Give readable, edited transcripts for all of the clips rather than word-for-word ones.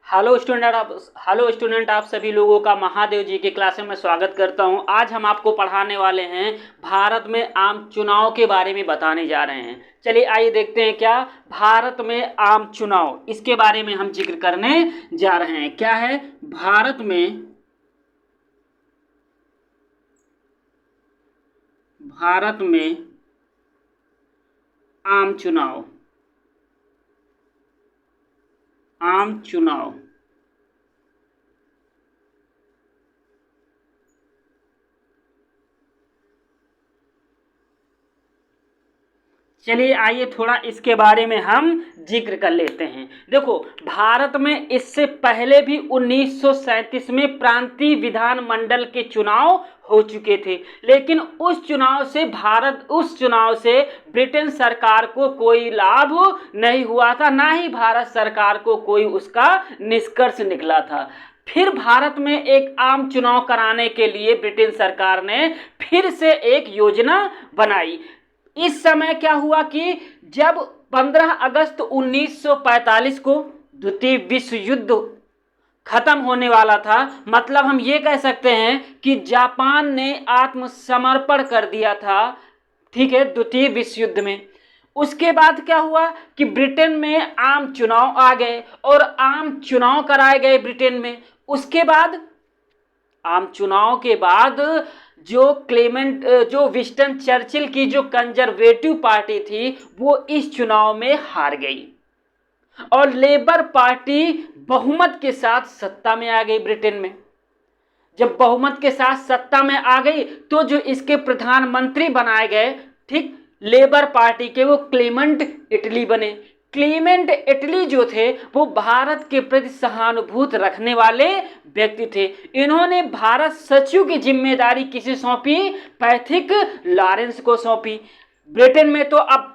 Hello student, आप सभी लोगों का महादेव जी की क्लास में मैं स्वागत करता हूं। आज हम आपको पढ़ाने वाले हैं भारत में आम चुनाव के बारे में बताने जा रहे हैं। चलिए आइए देखते हैं क्या भारत में आम चुनाव, इसके बारे में हम जिक्र करने जा रहे हैं। क्या है भारत में आम चुनाव। चलिए आइए थोड़ा इसके बारे में हम जिक्र कर लेते हैं। देखो, भारत में इससे पहले भी 1937 में प्रांतीय विधानमंडल के चुनाव हो चुके थे, लेकिन उस चुनाव से ब्रिटेन सरकार को कोई लाभ नहीं हुआ था, ना ही भारत सरकार को कोई उसका निष्कर्ष निकला था। फिर भारत में एक आम चुनाव कराने के लिए ब्रिटेन सरकार ने फिर से एक योजना बनाई। इस समय क्या हुआ कि जब 15 अगस्त 1945 को द्वितीय विश्व युद्ध खत्म होने वाला था, मतलब हम ये कह सकते हैं कि जापान ने आत्मसमर्पण कर दिया था, ठीक है, द्वितीय विश्व युद्ध में। उसके बाद क्या हुआ कि ब्रिटेन में आम चुनाव आ गए और आम चुनाव कराए गए ब्रिटेन में। उसके बाद आम चुनाव के बाद जो विंस्टन चर्चिल की जो कंजर्वेटिव पार्टी थी वो इस चुनाव में हार गई और लेबर पार्टी बहुमत के साथ सत्ता में आ गई ब्रिटेन में। जब बहुमत के साथ सत्ता में आ गई तो जो इसके प्रधानमंत्री बनाए गए, ठीक, लेबर पार्टी के, वो क्लेमेंट एटली बने। क्लेमेंट एटली जो थे वो भारत के प्रति सहानुभूति रखने वाले व्यक्ति थे। इन्होंने भारत सचिव की जिम्मेदारी किसे सौंपी? पैथिक लॉरेंस को सौंपी। ब्रिटेन में तो अब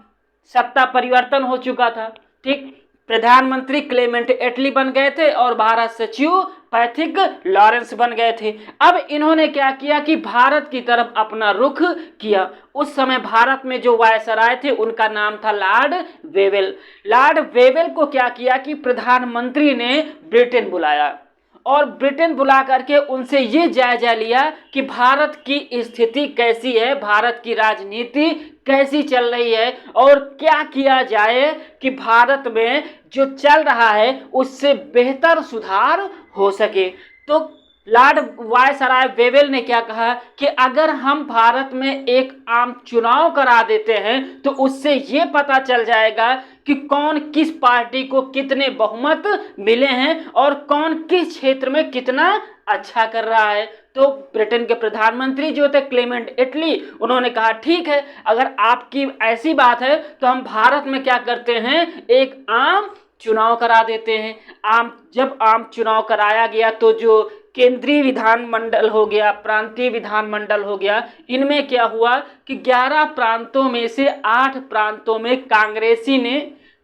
सत्ता परिवर्तन हो चुका था, ठीक, प्रधानमंत्री क्लेमेंट एटली बन गए थे और भारत सचिव पैथिक लॉरेंस बन गए थे। अब इन्होंने क्या किया कि भारत की तरफ अपना रुख किया। उस समय भारत में जो वायसराय थे उनका नाम था लॉर्ड वेवेल। लॉर्ड वेवेल को क्या किया कि प्रधानमंत्री ने ब्रिटेन बुलाया और ब्रिटेन बुला करके उनसे ये जायजा लिया कि भारत की स्थिति कैसी है, भारत की राजनीति कैसी चल रही है और क्या किया जाए कि भारत में जो चल रहा है उससे बेहतर सुधार हो सके। तो लॉर्ड वायसराय वेवेल ने क्या कहा कि अगर हम भारत में एक आम चुनाव करा देते हैं तो उससे ये पता चल जाएगा कि कौन किस पार्टी को कितने बहुमत मिले हैं और कौन किस क्षेत्र में कितना अच्छा कर रहा है। तो ब्रिटेन के प्रधानमंत्री जो थे क्लेमेंट एटली, उन्होंने कहा ठीक है, अगर आपकी ऐसी बात है तो हम भारत में क्या करते हैं, एक आम चुनाव करा देते हैं। जब आम चुनाव कराया गया तो जो केंद्रीय विधानमंडल हो गया, प्रांतीय विधानमंडल हो गया, इनमें क्या हुआ कि 11 प्रांतों में से 8 प्रांतों में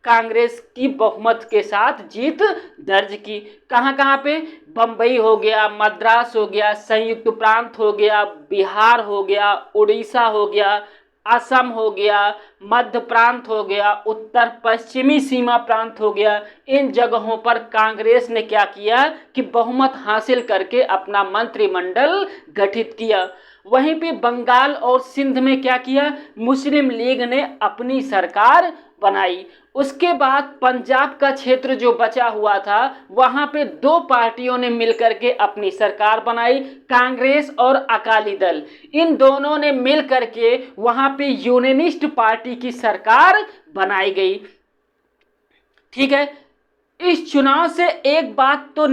कांग्रेस की बहुमत के साथ जीत दर्ज की। कहाँ पे? बम्बई हो गया, मद्रास हो गया, संयुक्त प्रांत हो गया, बिहार हो गया, उड़ीसा हो गया, असम हो गया, मध्य प्रांत हो गया, उत्तर पश्चिमी सीमा प्रांत हो गया। इन जगहों पर कांग्रेस ने क्या किया कि बहुमत हासिल करके अपना मंत्रिमंडल गठित किया। वहीं पे बंगाल और सिंध में क्या किया, मुस्लिम लीग ने अपनी सरकार बनाई। उसके बाद पंजाब का क्षेत्र जो बचा हुआ था वहां पे 2 पार्टियों ने मिलकर के अपनी सरकार बनाई, कांग्रेस और अकाली दल। इन दोनों ने मिलकर के वहां पे यूनियनिस्ट पार्टी की सरकार बनाई गई, ठीक है। इस चुनाव से एक बात तो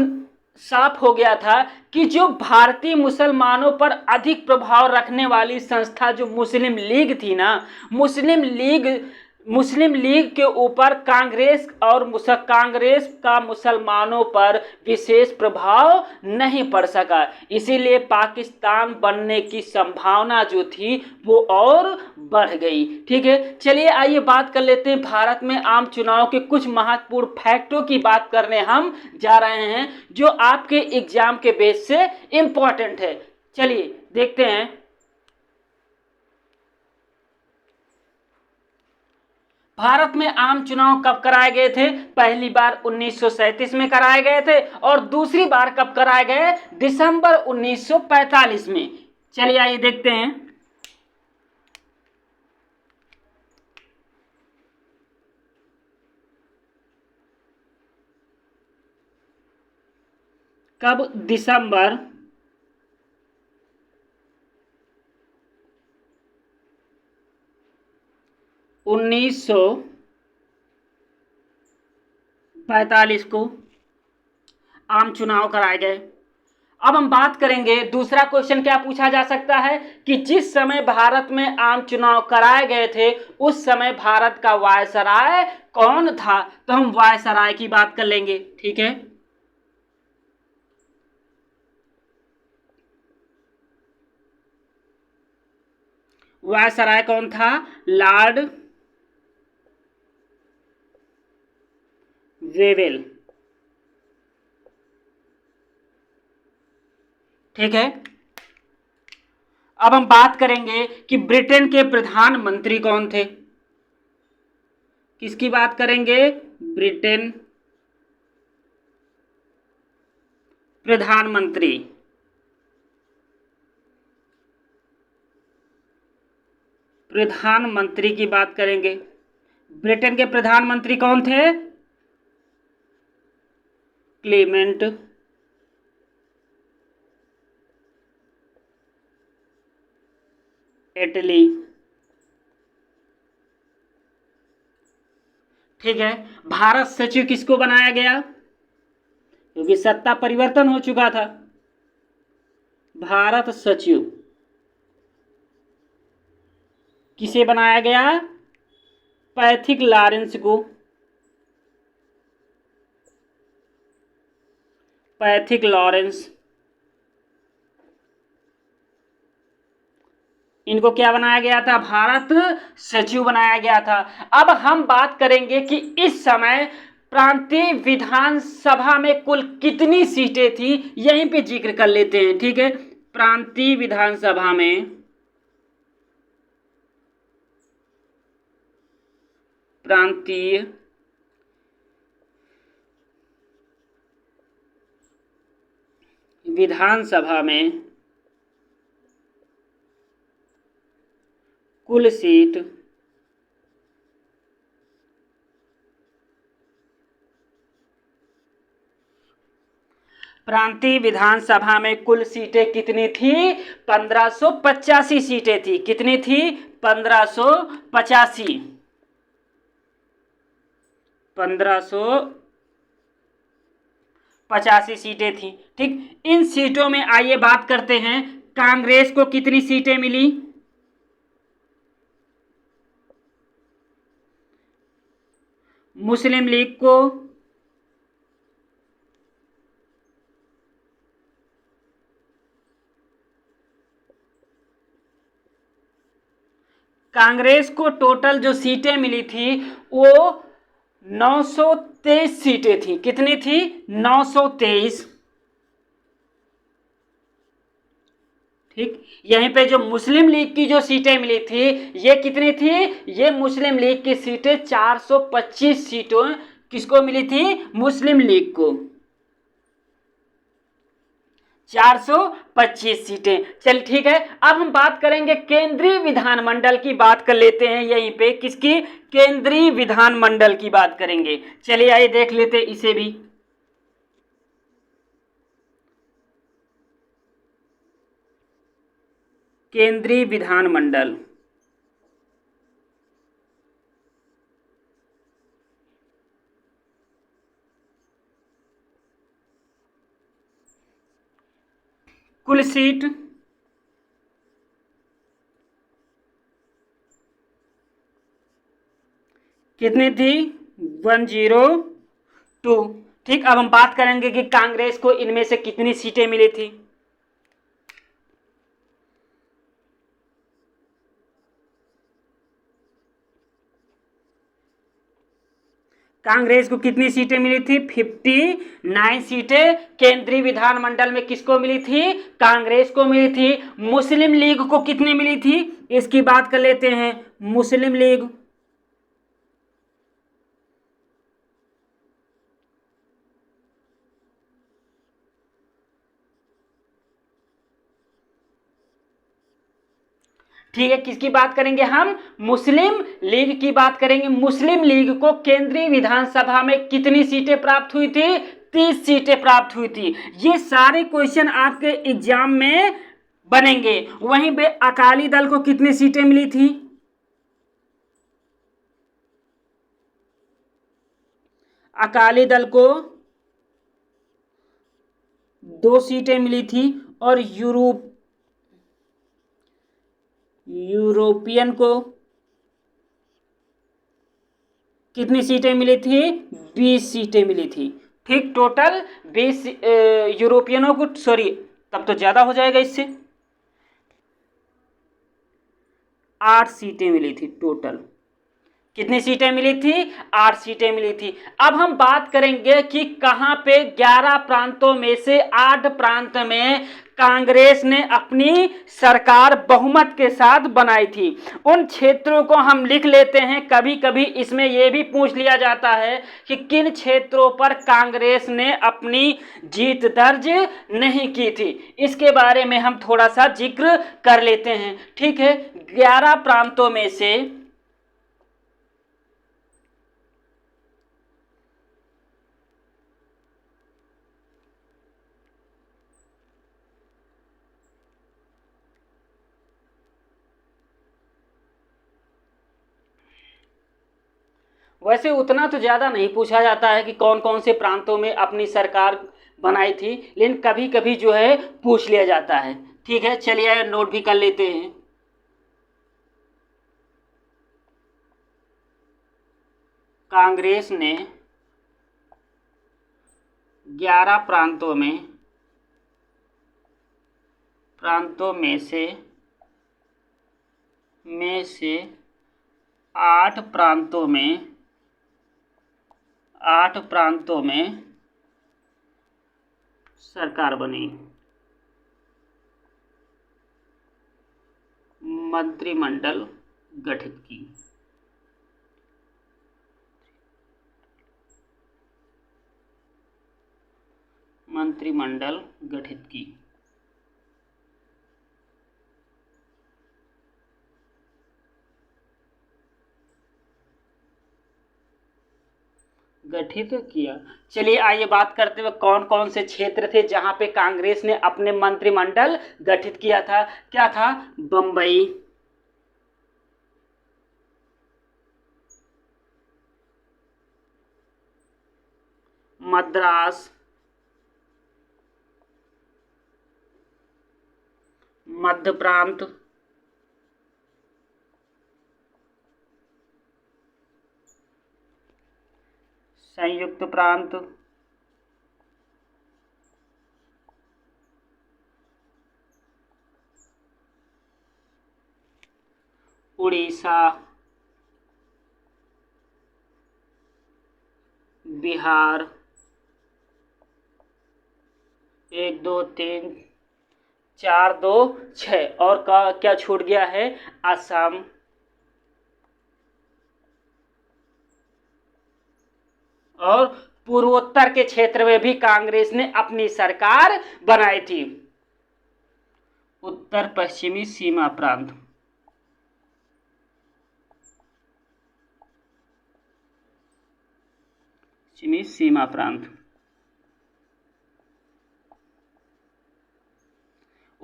साफ हो गया था कि जो भारतीय मुसलमानों पर अधिक प्रभाव रखने वाली संस्था जो मुस्लिम लीग थी ना, मुस्लिम लीग के ऊपर कांग्रेस का मुसलमानों पर विशेष प्रभाव नहीं पड़ सका। इसीलिए पाकिस्तान बनने की संभावना जो थी वो और बढ़ गई, ठीक है। चलिए आइए बात कर लेते हैं भारत में आम चुनाव के कुछ महत्वपूर्ण फैक्टों की बात करने हम जा रहे हैं जो आपके एग्जाम के बेस से इम्पोर्टेंट है। चलिए देखते हैं। भारत में आम चुनाव कब कराए गए थे? पहली बार 1937 में कराए गए थे और दूसरी बार कब कराए गए? दिसंबर 1945 में। चलिए आइए देखते हैं। कब? दिसंबर 1945 को आम चुनाव कराए गए। अब हम बात करेंगे, दूसरा क्वेश्चन क्या पूछा जा सकता है कि जिस समय भारत में आम चुनाव कराए गए थे उस समय भारत का वायसराय कौन था? तो हम वायसराय की बात कर लेंगे। ठीक है, वायसराय कौन था? Lord Wavell. ठीक है, अब हम बात करेंगे कि ब्रिटेन के प्रधानमंत्री कौन थे। किसकी बात करेंगे? ब्रिटेन प्रधानमंत्री। प्रधानमंत्री की बात करेंगे। ब्रिटेन के प्रधानमंत्री कौन थे? क्लेमेंट एटली। ठीक है, भारत सचिव किसको बनाया गया? क्योंकि सत्ता परिवर्तन हो चुका था। भारत सचिव किसे बनाया गया? पैथिक लॉरेंस को। पैथिक लॉरेंस, इनको क्या बनाया गया था? भारत सचिव बनाया गया था। अब हम बात करेंगे कि इस समय प्रांतीय विधानसभा में कुल कितनी सीटें थी, यहीं पे जिक्र कर लेते हैं। ठीक है, प्रांतीय विधानसभा में प्रांतीय विधानसभा में कुल सीट प्रांतीय विधानसभा में कुल सीटें कितनी थी? 1585 सीटें थी। कितनी थी? 1585। 1585 सीटें थी। ठीक, इन सीटों में आइए बात करते हैं, कांग्रेस को कितनी सीटें मिली? मुस्लिम लीग को कांग्रेस को टोटल जो सीटें मिली थी वो 923 सीटें थी। कितनी थी? 923। ठीक, यहीं पे जो मुस्लिम लीग की जो सीटें मिली थी ये कितनी थी? ये मुस्लिम लीग की सीटें 425 सीटों किसको मिली थी? मुस्लिम लीग को 425 सीटें। चल ठीक है, अब हम बात करेंगे केंद्रीय विधानमंडल की। बात कर लेते हैं यहीं पे, किसकी? केंद्रीय विधानमंडल की बात करेंगे। चलिए आइए देख लेते हैं इसे भी। केंद्रीय विधानमंडल कुल सीट कितनी थी? 102। ठीक, अब हम बात करेंगे कि कांग्रेस को इनमें से कितनी सीटें मिली थी। कांग्रेस को कितनी सीटें मिली थी? 59 सीटें केंद्रीय विधानमंडल में किसको मिली थी? कांग्रेस को मिली थी। मुस्लिम लीग को कितनी मिली थी? इसकी बात कर लेते हैं। मुस्लिम लीग ठीक है, किसकी बात करेंगे हम? मुस्लिम लीग की बात करेंगे। मुस्लिम लीग को केंद्रीय विधानसभा में कितनी सीटें प्राप्त हुई थी? 30 सीटें प्राप्त हुई थी। ये सारे क्वेश्चन आपके एग्जाम में बनेंगे। वहीं पे अकाली दल को कितनी सीटें मिली थी? अकाली दल को 2 सीटें मिली थी और यूरोपियन को कितनी सीटें मिली थी? 20 सीटें मिली थी। ठीक, टोटल 20 यूरोपियनों को, सॉरी तब तो ज्यादा हो जाएगा, इससे 8 सीटें मिली थी टोटल। कितनी सीटें मिली थी? 8 सीटें मिली थी। अब हम बात करेंगे कि कहां पे 11 प्रांतों में से 8 प्रांत में कांग्रेस ने अपनी सरकार बहुमत के साथ बनाई थी। उन क्षेत्रों को हम लिख लेते हैं। कभी कभी इसमें यह भी पूछ लिया जाता है कि किन क्षेत्रों पर कांग्रेस ने अपनी जीत दर्ज नहीं की थी। इसके बारे में हम थोड़ा सा जिक्र कर लेते हैं। ठीक है, 11 प्रांतों में से वैसे उतना तो ज़्यादा नहीं पूछा जाता है कि कौन कौन से प्रांतों में अपनी सरकार बनाई थी, लेकिन कभी कभी जो है पूछ लिया जाता है। ठीक है, चलिए नोट भी कर लेते हैं। कांग्रेस ने 11 प्रांतों में से 8 प्रांतों में सरकार बनी। मंत्रिमंडल गठित की। मंत्रिमंडल गठित की। गठित किया। चलिए आइए बात करते हुए कौन कौन से क्षेत्र थे जहां पे कांग्रेस ने अपने मंत्रिमंडल गठित किया था। क्या था? बंबई, मद्रास, मध्य प्रांत, संयुक्त प्रांत, उड़ीसा, बिहार, 1 2 3 4 2 6, और का क्या छूट गया है? असम, और पूर्वोत्तर के क्षेत्र में भी कांग्रेस ने अपनी सरकार बनाई थी। उत्तर पश्चिमी सीमा प्रांत, पश्चिमी सीमा प्रांत,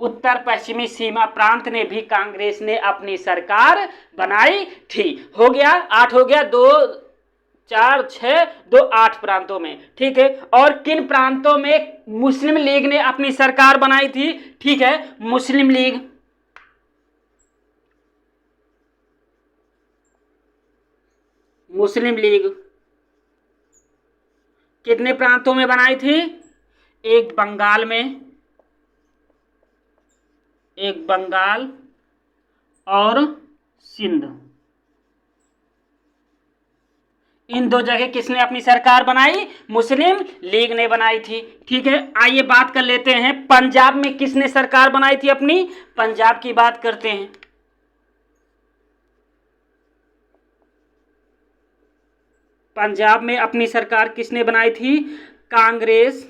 उत्तर पश्चिमी सीमा प्रांत ने भी कांग्रेस ने अपनी सरकार बनाई थी। हो गया 8, हो गया 2 4 6 2 8 प्रांतों में। ठीक है, और किन प्रांतों में मुस्लिम लीग ने अपनी सरकार बनाई थी? ठीक है, मुस्लिम लीग कितने प्रांतों में बनाई थी? एक बंगाल और सिंध, इन 2 जगह किसने अपनी सरकार बनाई? मुस्लिम लीग ने बनाई थी। ठीक है, आइए बात कर लेते हैं पंजाब में किसने सरकार बनाई थी अपनी। पंजाब की बात करते हैं। पंजाब में अपनी सरकार किसने बनाई थी? कांग्रेस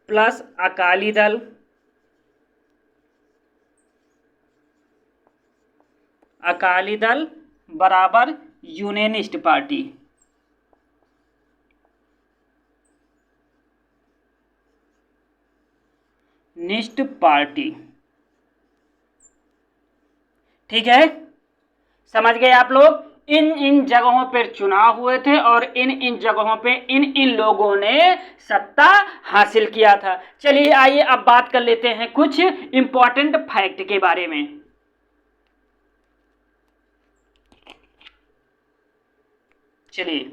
प्लस अकाली दल, अकाली दल बराबर यूनियनिस्ट पार्टी। निस्ट पार्टी, ठीक है, समझ गए आप लोग। इन इन जगहों पर चुनाव हुए थे और इन इन जगहों पे इन इन लोगों ने सत्ता हासिल किया था। चलिए आइए अब बात कर लेते हैं कुछ इंपॉर्टेंट फैक्ट के बारे में। चलिए,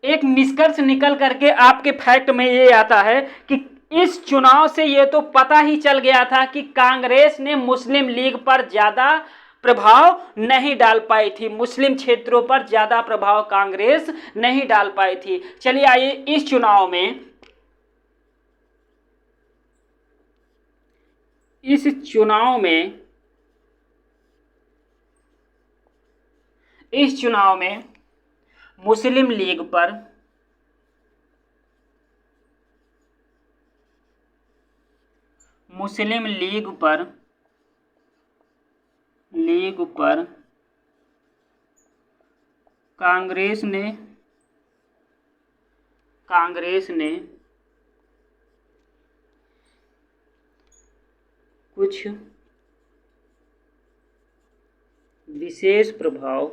एक निष्कर्ष निकल करके आपके फैक्ट में ये आता है कि इस चुनाव से ये तो पता ही चल गया था कि कांग्रेस ने मुस्लिम लीग पर ज्यादा प्रभाव नहीं डाल पाई थी, मुस्लिम क्षेत्रों पर ज्यादा प्रभाव कांग्रेस नहीं डाल पाई थी। चलिए आइए इस चुनाव में, इस चुनाव में मुस्लिम लीग पर कांग्रेस ने कुछ विशेष प्रभाव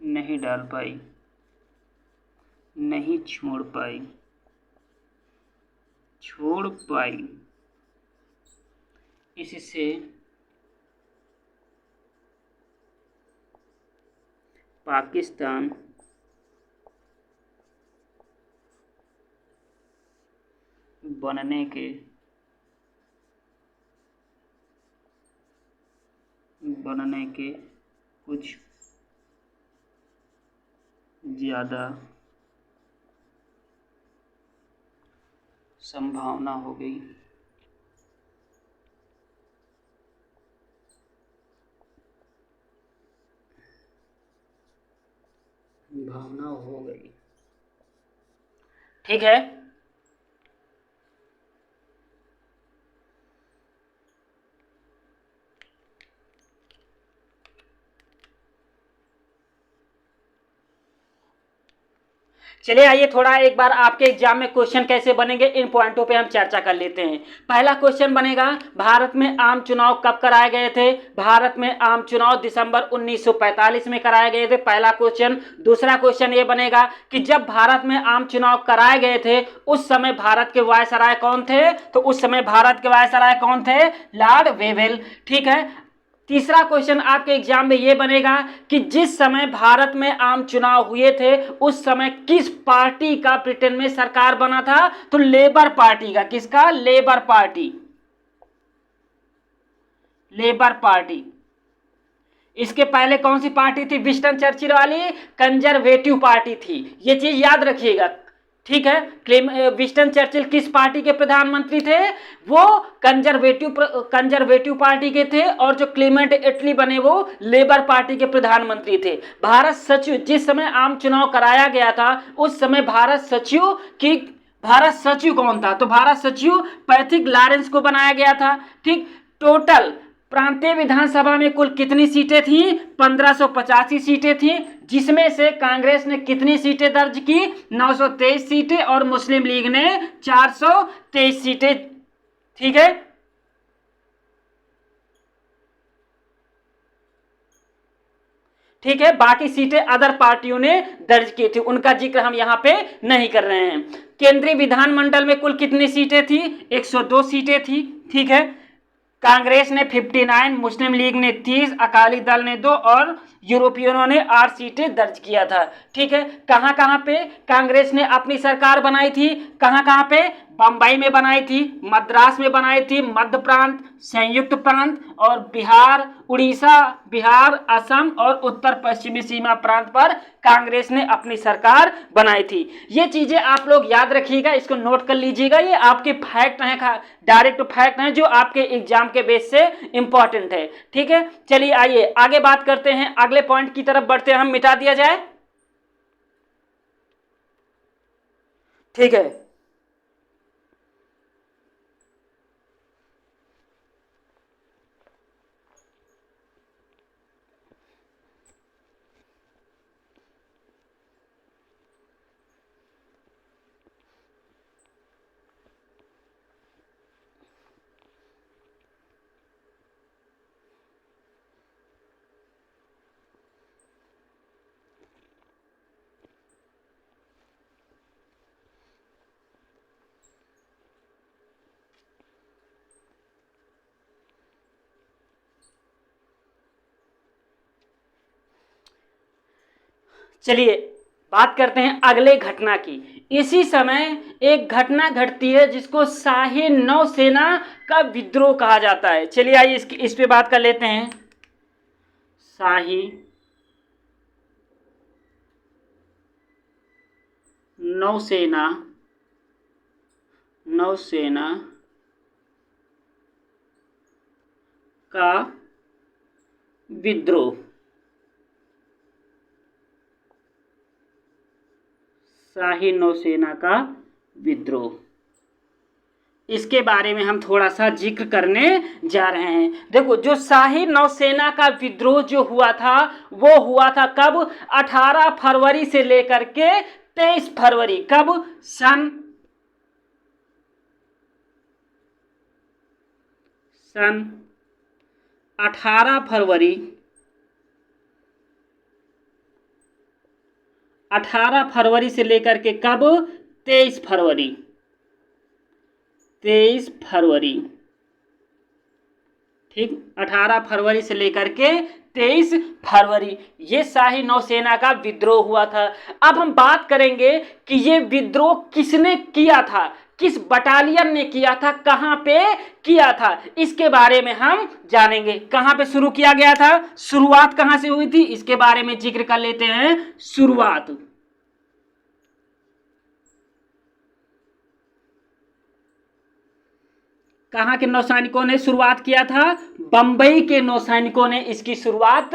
नहीं डाल पाई, नहीं छोड़ पाई। इससे पाकिस्तान बनने के कुछ ज्यादा संभावना हो गई। ठीक है, चलिए आइए थोड़ा एक बार आपके एग्जाम में क्वेश्चन कैसे बनेंगे इन पॉइंटों पे हम चर्चा कर लेते हैं। पहला क्वेश्चन बनेगा, भारत में आम चुनाव कब कराए गए थे? भारत में आम चुनाव दिसंबर 1945 में कराए गए थे, पहला क्वेश्चन। दूसरा क्वेश्चन ये बनेगा कि जब भारत में आम चुनाव कराए गए थे उस समय भारत के वायसराय कौन थे? तो उस समय भारत के वायसराय कौन थे? Lord Wavell. ठीक है, तीसरा क्वेश्चन आपके एग्जाम में यह बनेगा कि जिस समय भारत में आम चुनाव हुए थे उस समय किस पार्टी का ब्रिटेन में सरकार बना था? तो लेबर पार्टी का। किसका? Labour party. इसके पहले कौन सी पार्टी थी? विंस्टन चर्चिल वाली कंजर्वेटिव पार्टी थी, ये चीज याद रखिएगा। ठीक है, विंस्टन चर्चिल किस पार्टी के प्रधानमंत्री थे? वो कंजर्वेटिव पार्टी के थे, और जो क्लेमेंट एटली बने वो लेबर पार्टी के प्रधानमंत्री थे। भारत सचिव, जिस समय आम चुनाव कराया गया था उस समय भारत सचिव कौन था? तो भारत सचिव पैथिक लॉरेंस को बनाया गया था। ठीक, टोटल प्रांतीय विधानसभा में कुल कितनी सीटें थी? 1585 सीटें थी, जिसमें से कांग्रेस ने कितनी सीटें दर्ज की? 923 सीटें, और मुस्लिम लीग ने 423 सीटें। ठीक है, ठीक है, बाकी सीटें अदर पार्टियों ने दर्ज की थी, उनका जिक्र हम यहां पे नहीं कर रहे हैं। केंद्रीय विधानमंडल में कुल कितनी सीटें थी? 102 सीटें थी। ठीक है, कांग्रेस ने 59, मुस्लिम लीग ने 30, अकाली दल ने 2 और यूरोपियनों ने 8 सीटें दर्ज किया था। ठीक है, कहां कहां पे कांग्रेस ने अपनी सरकार बनाई थी? कहां कहां पे? बम्बई में बनाई थी, मद्रास में बनाई थी, मध्य प्रांत, संयुक्त प्रांत और बिहार, उड़ीसा, बिहार, असम और उत्तर पश्चिमी सीमा प्रांत पर कांग्रेस ने अपनी सरकार बनाई थी। ये चीजें आप लोग याद रखिएगा, इसको नोट कर लीजिएगा। ये आपके फैक्ट हैं, डायरेक्ट फैक्ट हैं जो आपके एग्जाम के बेस से इंपॉर्टेंट है। ठीक है, चलिए आइए आगे बात करते हैं, अगले पॉइंट की तरफ बढ़ते हैं। हम मिटा दिया जाए, ठीक है। चलिए बात करते हैं अगले घटना की। इसी समय एक घटना घटती है जिसको शाही नौसेना का विद्रोह कहा जाता है। चलिए आइए इस पे बात कर लेते हैं। शाही नौसेना का विद्रोह, शाही नौसेना का विद्रोह, इसके बारे में हम थोड़ा सा जिक्र करने जा रहे हैं। देखो, जो शाही नौसेना का विद्रोह जो हुआ था वो हुआ था कब? 18 फरवरी से लेकर के 23 फरवरी। कब? सन 18 फरवरी 18 फरवरी से लेकर के कब? 23 फरवरी 23 फरवरी, ठीक, 18 फरवरी से लेकर के 23 फरवरी ये शाही नौसेना का विद्रोह हुआ था। अब हम बात करेंगे कि ये विद्रोह किसने किया था, किस बटालियन ने किया था, कहां पे किया था, इसके बारे में हम जानेंगे। कहां पे शुरू किया गया था, शुरुआत कहां से हुई थी, इसके बारे में जिक्र कर लेते हैं। शुरुआत कहां के नौसैनिकों ने शुरुआत किया था? बंबई के नौसैनिकों ने इसकी शुरुआत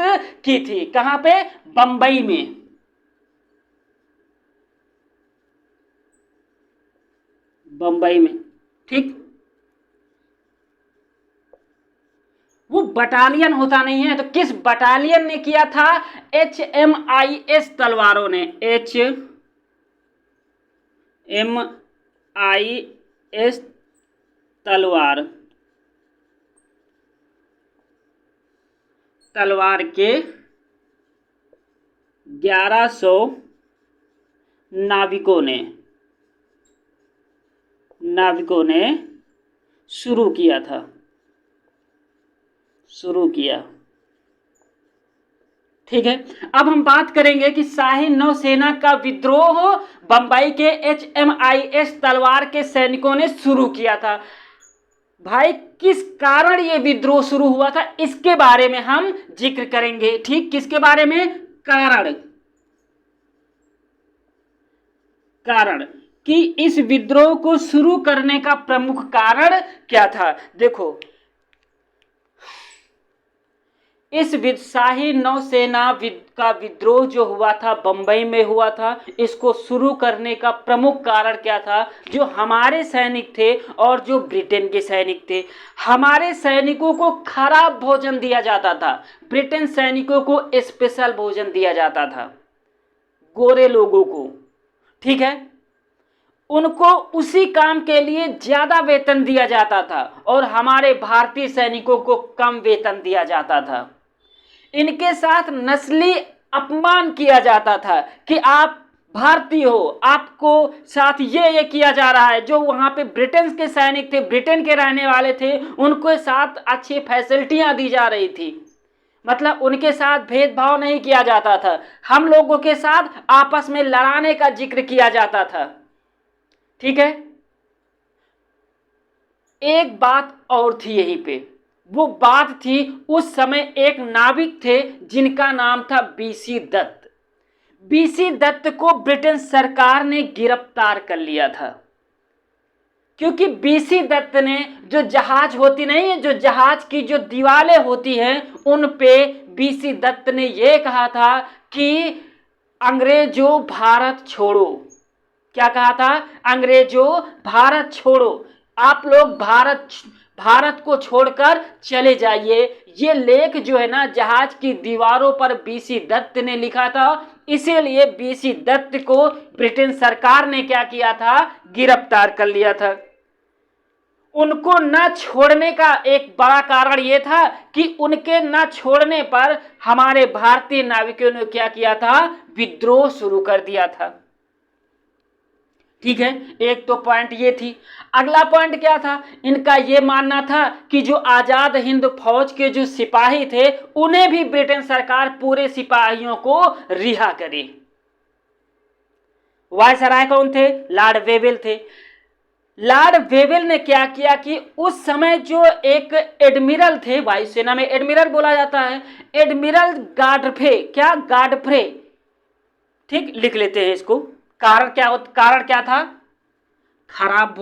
की थी। कहां पे? बंबई में। बंबई में, ठीक। वो बटालियन होता नहीं है, तो किस बटालियन ने किया था? HMIS तलवारों ने, HMIS तलवार के 1100 नाविकों ने शुरू किया, ठीक है। अब हम बात करेंगे कि शाही नौसेना का विद्रोह बंबई के HMIS तलवार के सैनिकों ने शुरू किया था। भाई, किस कारण ये विद्रोह शुरू हुआ था, इसके बारे में हम जिक्र करेंगे, ठीक। किसके बारे में? कारण कि इस विद्रोह को शुरू करने का प्रमुख कारण क्या था। देखो, इस शाही नौसेना का विद्रोह जो हुआ था, बंबई में हुआ था, इसको शुरू करने का प्रमुख कारण क्या था? जो हमारे सैनिक थे और जो ब्रिटेन के सैनिक थे, हमारे सैनिकों को खराब भोजन दिया जाता था, ब्रिटेन सैनिकों को स्पेशल भोजन दिया जाता था, गोरे लोगों को, ठीक है। उनको उसी काम के लिए ज्यादा वेतन दिया जाता था और हमारे भारतीय सैनिकों को कम वेतन दिया जाता था। इनके साथ नस्ली अपमान किया जाता था कि आप भारतीय हो, आपको साथ ये किया जा रहा है। जो वहां पे ब्रिटेन के सैनिक थे, ब्रिटेन के रहने वाले थे, उनको साथ अच्छी फैसिलिटियां दी जा रही थी, मतलब उनके साथ भेदभाव नहीं किया जाता था। हम लोगों के साथ आपस में लड़ाने का जिक्र किया जाता था, ठीक है। एक बात और थी यहीं पे, वो बात थी उस समय एक नाविक थे जिनका नाम था बीसी दत्त। बीसी दत्त को ब्रिटेन सरकार ने गिरफ्तार कर लिया था, क्योंकि बीसी दत्त ने जो जहाज होती नहीं है, जो जहाज की जो दीवारें होती हैं, उन पे बीसी दत्त ने यह कहा था कि अंग्रेजों भारत छोड़ो। क्या कहा था? अंग्रेजों भारत छोड़ो, आप लोग भारत को छोड़कर चले जाइए। ये लेख जो है ना जहाज की दीवारों पर बीसी दत्त ने लिखा था, इसीलिए बीसी दत्त को ब्रिटेन सरकार ने क्या किया था? गिरफ्तार कर लिया था। उनको न छोड़ने का एक बड़ा कारण यह था कि उनके न छोड़ने पर हमारे भारतीय नाविकों ने क्या किया था? विद्रोह शुरू कर दिया था। ठीक है, एक तो पॉइंट ये थी। अगला पॉइंट क्या था? इनका ये मानना था कि जो आजाद हिंद फौज के जो सिपाही थे, उन्हें भी ब्रिटेन सरकार पूरे सिपाहियों को रिहा करे। वायसराय कौन थे? लॉर्ड वेवेल थे। लॉर्ड वेवेल ने क्या किया कि उस समय जो एक एडमिरल थे, वायुसेना में एडमिरल बोला जाता है, एडमिरल गाडफ्रे, क्या गाडफ्रे, ठीक, लिख लेते हैं इसको। कारण क्या था? खराब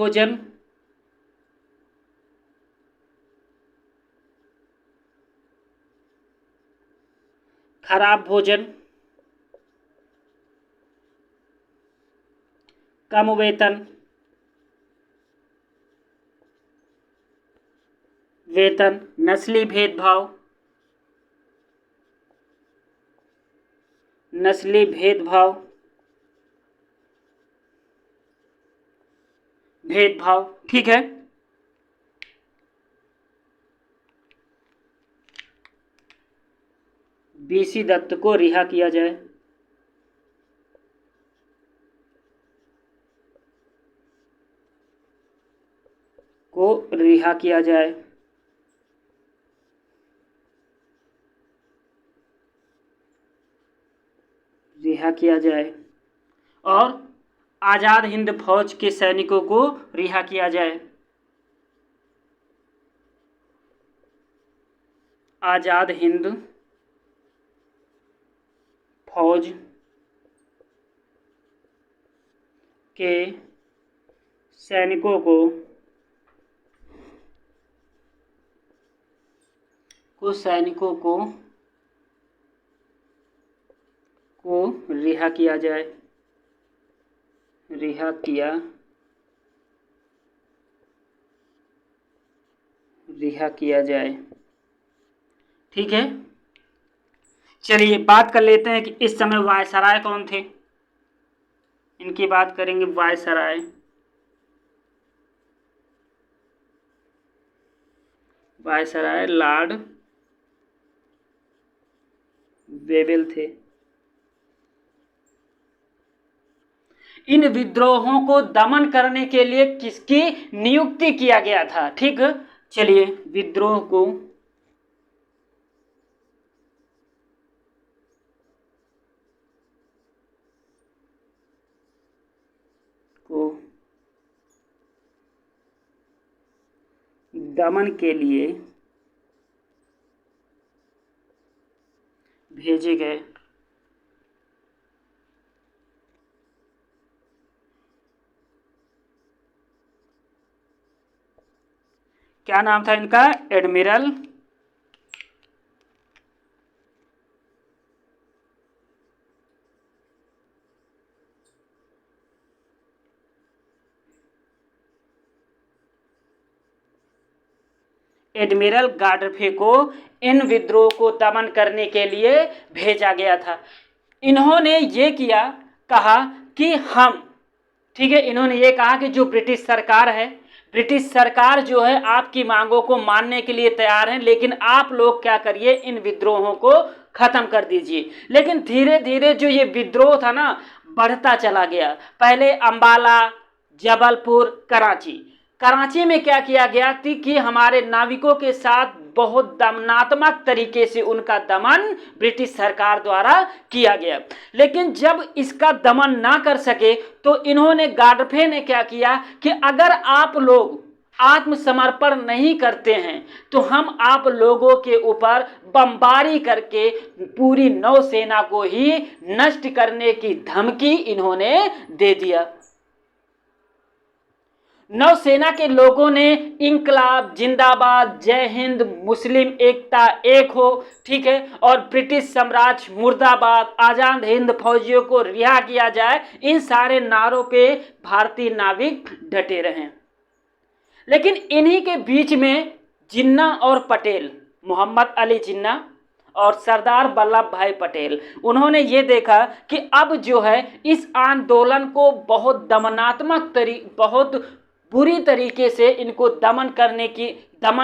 भोजन, कम वेतन, नस्ली भेदभाव, ठीक है। बीसी दत्त को रिहा किया जाए। और आजाद हिंद फौज के सैनिकों को रिहा किया जाए। आजाद हिंद फौज के सैनिकों को रिहा किया जाए। ठीक है, चलिए बात कर लेते हैं कि इस समय वायसराय कौन थे। इनकी बात करेंगे। वायसराय लॉर्ड वेवेल थे। इन विद्रोहों को दमन करने के लिए किसकी नियुक्ति किया गया था? ठीक, चलिए विद्रोह को दमन के लिए भेजे गए। क्या नाम था इनका? एडमिरल गाडफ्रे को इन विद्रोह को दमन करने के लिए भेजा गया था। इन्होंने ये कहा कि हम, ठीक है, इन्होंने ये कहा कि जो ब्रिटिश सरकार जो है आपकी मांगों को मानने के लिए तैयार है, लेकिन आप लोग क्या करिए, इन विद्रोहों को खत्म कर दीजिए। लेकिन धीरे धीरे जो ये विद्रोह था ना, बढ़ता चला गया। पहले अंबाला, जबलपुर, कराची में क्या किया गया थी कि हमारे नाविकों के साथ बहुत दमनात्मक तरीके से उनका दमन ब्रिटिश सरकार द्वारा किया गया। लेकिन जब इसका दमन ना कर सके तो इन्होंने, गाडफ्रे ने क्या किया कि अगर आप लोग आत्मसमर्पण नहीं करते हैं तो हम आप लोगों के ऊपर बमबारी करके पूरी नौसेना को ही नष्ट करने की धमकी इन्होंने दे दिया। नौसेना के लोगों ने इंकलाब जिंदाबाद, जय हिंद, मुस्लिम एकता एक हो, ठीक है, और ब्रिटिश साम्राज्य मुर्दाबाद, आजाद हिंद फौजियों को रिहा किया जाए, इन सारे नारों पे भारतीय नाविक डटे रहे। लेकिन इन्हीं के बीच में जिन्ना और पटेल, मोहम्मद अली जिन्ना और सरदार वल्लभ भाई पटेल, उन्होंने ये देखा कि अब जो है इस आंदोलन को बहुत बहुत बुरी तरीके से इनको दमन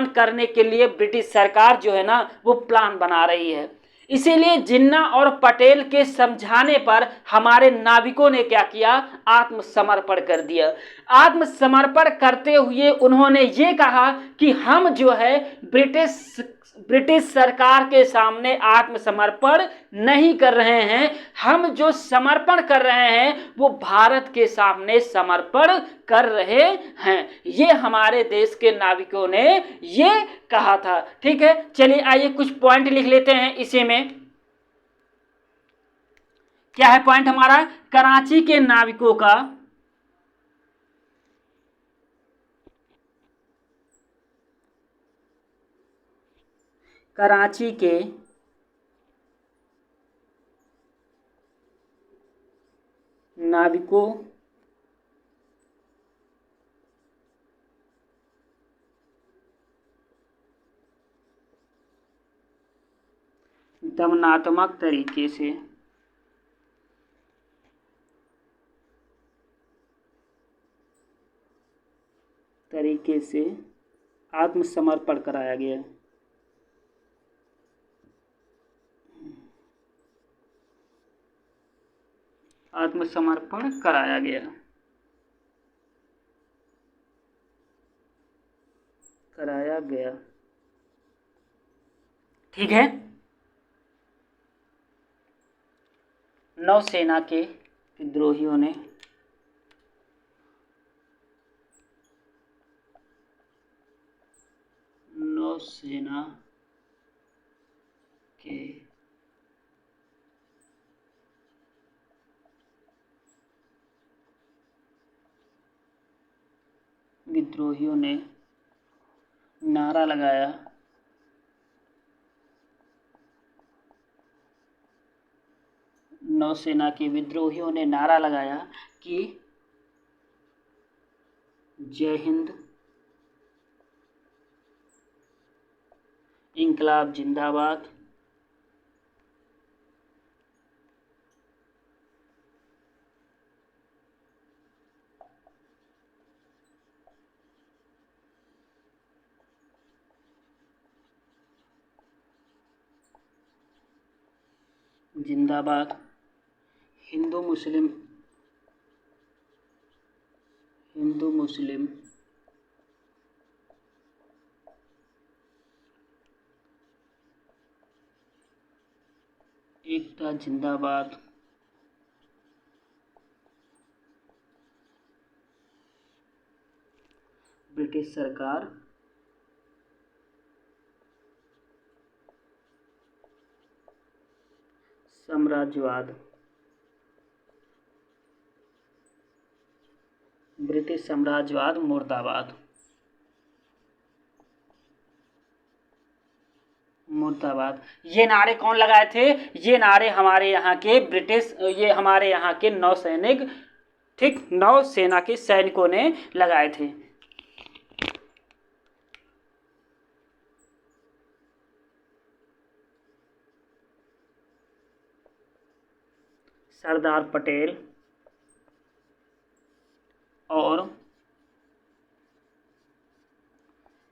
करने के लिए ब्रिटिश सरकार जो है ना वो प्लान बना रही है। इसीलिए जिन्ना और पटेल के समझाने पर हमारे नाविकों ने क्या किया, आत्मसमर्पण कर दिया। आत्मसमर्पण करते हुए उन्होंने ये कहा कि हम जो है ब्रिटिश सरकार के सामने आत्मसमर्पण नहीं कर रहे हैं, हम जो समर्पण कर रहे हैं वो भारत के सामने समर्पण कर रहे हैं। ये हमारे देश के नाविकों ने ये कहा था। ठीक है, चलिए आइए कुछ पॉइंट लिख लेते हैं इसी में। क्या है पॉइंट हमारा? कराची के नाविकों का कराची के नाविकों दमनात्मक तरीके से आत्मसमर्पण कराया गया। आत्मसमर्पण कराया गया। ठीक है, नौसेना के विद्रोहियों ने नौसेना के विद्रोहियों ने नारा लगाया नौसेना के विद्रोहियों ने नारा लगाया कि जय हिंद, इंकलाब जिंदाबाद, जिंदाबाद, हिंदू मुस्लिम एकता जिंदाबाद, ब्रिटिश सरकार साम्राज्यवाद, ब्रिटिश साम्राज्यवाद मुर्दाबाद, मुर्दाबाद। ये नारे कौन लगाए थे? ये नारे हमारे यहाँ के नौसैनिक, ठीक, नौसेना के सैनिकों ने लगाए थे। सरदार पटेल और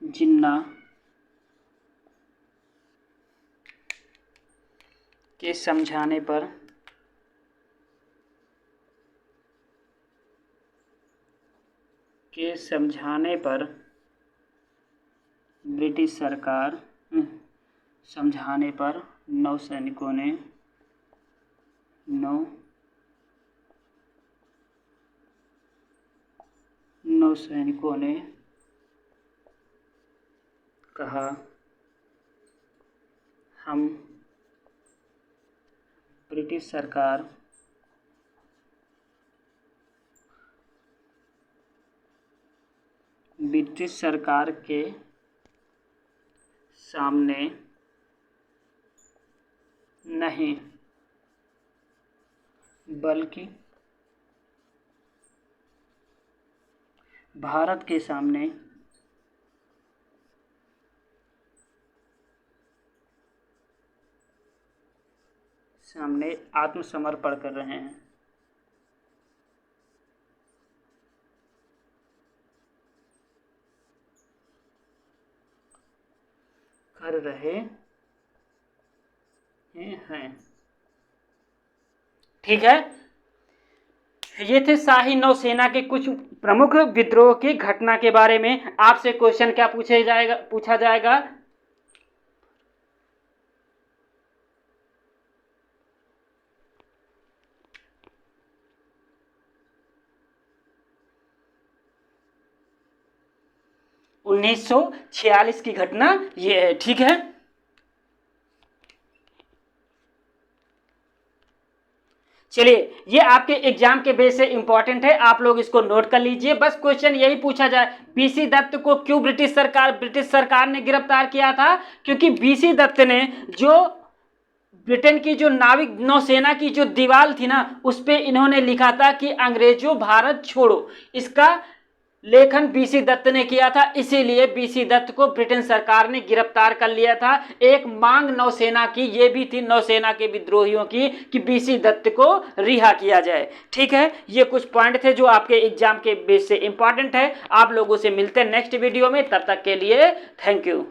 जिन्ना के समझाने पर ब्रिटिश सरकार समझाने पर नौसैनिकों ने कहा हम ब्रिटिश सरकार के सामने नहीं बल्कि भारत के सामने आत्मसमर्पण कर रहे हैं। ठीक है, ये थे शाही नौसेना के कुछ प्रमुख विद्रोह की घटना के बारे में। आपसे क्वेश्चन क्या पूछा जाएगा 1946 की घटना ये है। ठीक है, चलिए ये आपके एग्जाम के बेस से इंपॉर्टेंट है, आप लोग इसको नोट कर लीजिए। बस क्वेश्चन यही पूछा जाए, बीसी दत्त को क्यों ब्रिटिश सरकार ने गिरफ्तार किया था? क्योंकि बीसी दत्त ने जो ब्रिटेन की जो नाविक नौसेना की जो दीवार थी ना, उस पे इन्होंने लिखा था कि अंग्रेजों भारत छोड़ो। इसका लेखन बीसी दत्त ने किया था, इसीलिए बीसी दत्त को ब्रिटेन सरकार ने गिरफ्तार कर लिया था। एक मांग नौसेना की ये भी थी, नौसेना के विद्रोहियों की, कि बीसी दत्त को रिहा किया जाए। ठीक है, ये कुछ पॉइंट थे जो आपके एग्जाम के बेस से इंपॉर्टेंट है। आप लोगों से मिलते हैं नेक्स्ट वीडियो में, तब तक के लिए थैंक यू।